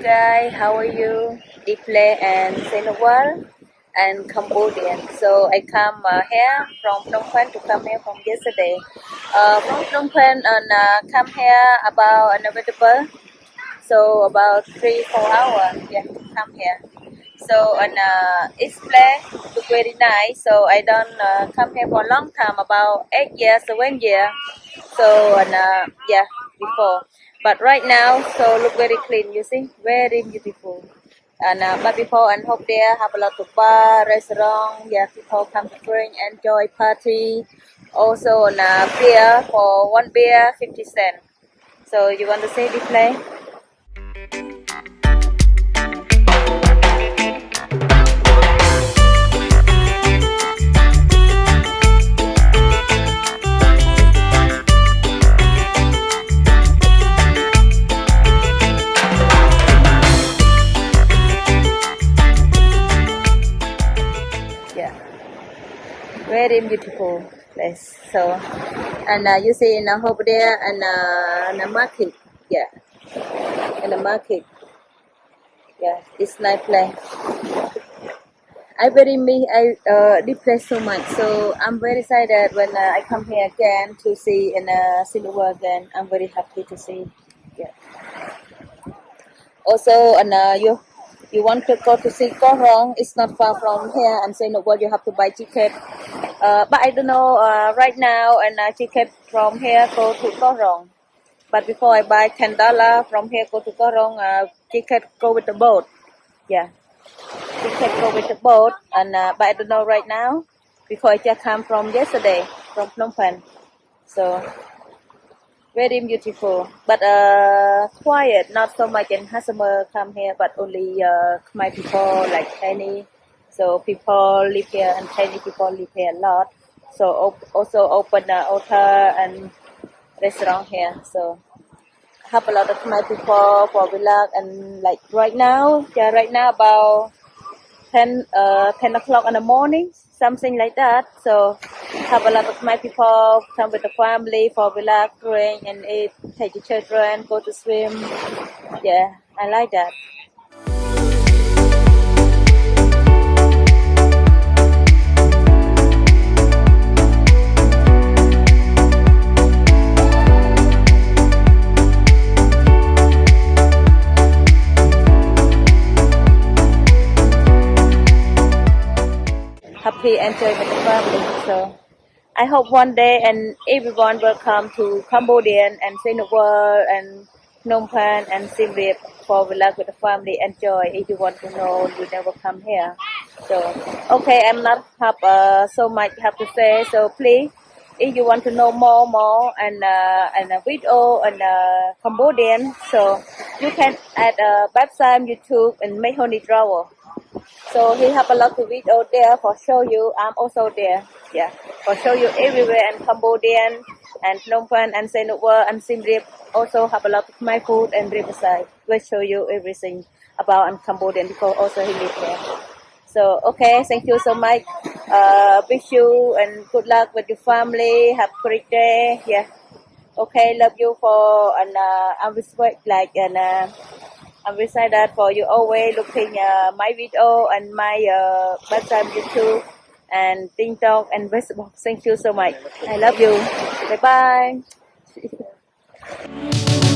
guys, how are you? Iple and Sihanoukville and Cambodian. So I come here from Phnom Penh to come here from yesterday. From Phnom Penh and come here about inevitable. So about 3-4 hours, yeah, to come here. So and it's place look very nice. So I don't come here for a long time, about 8 years, 7 years. So and yeah, before. But right now, so look very clean. You see, very beautiful. And but before and hope there have a lot of bar, restaurant. Yeah, people come to drink, enjoy, party. Also, and beer for one beer 50 cents. So you want to say this place? Yeah, very beautiful place. So, and you see in over there and the market. Yeah, in the market. Yeah, it's nice place. I this place so much. So I'm very excited when I come here again to see in Silver again. I'm very happy to see. Yeah. Also, and you want to go to see Korong? It's not far from here. And say no, what you have to buy ticket. But I don't know right now. And ticket from here go to Korong. But before I buy $10 from here go to Korong, ticket go with the boat. Yeah. Ticket go with the boat, and but I don't know right now because I just come from yesterday from Phnom Penh. So very beautiful, but quiet. Not so much in customer come here, but only my people like Chinese. So people live here, and Chinese people live here a lot. So also open hotel and restaurant here. So have a lot of my people for vlog and like right now, yeah, right now about 10 o'clock in the morning, something like that. So have a lot of my people come with the family for relax, drink and eat, take the children, go to swim. Yeah, I like that. Happy enjoy with the family. So I hope one day and everyone will come to Cambodian and Sihanoukville and Phnom Penh and Siem Reap for relax with the family. Enjoy. If you want to know, you never come here. So okay, I'm not have so much have to say. So please, if you want to know more and a video and Cambodian, so you can add website YouTube and make honey drawer. So he have a lot of video there for show you. I'm also there. Yeah, for show you everywhere and Cambodian and Phnom Penh and Sihanoukville and Siem Reap. Also have a lot of my food and riverside. We'll show you everything about and Cambodian because also he live there. So okay, thank you so much. Wish you and good luck with your family. Have a great day. Yeah. Okay, love you for and I'm respect like and. I'm very excited for you always looking my video and my website YouTube and TikTok and Facebook. Thank you so much. I love you. Bye bye.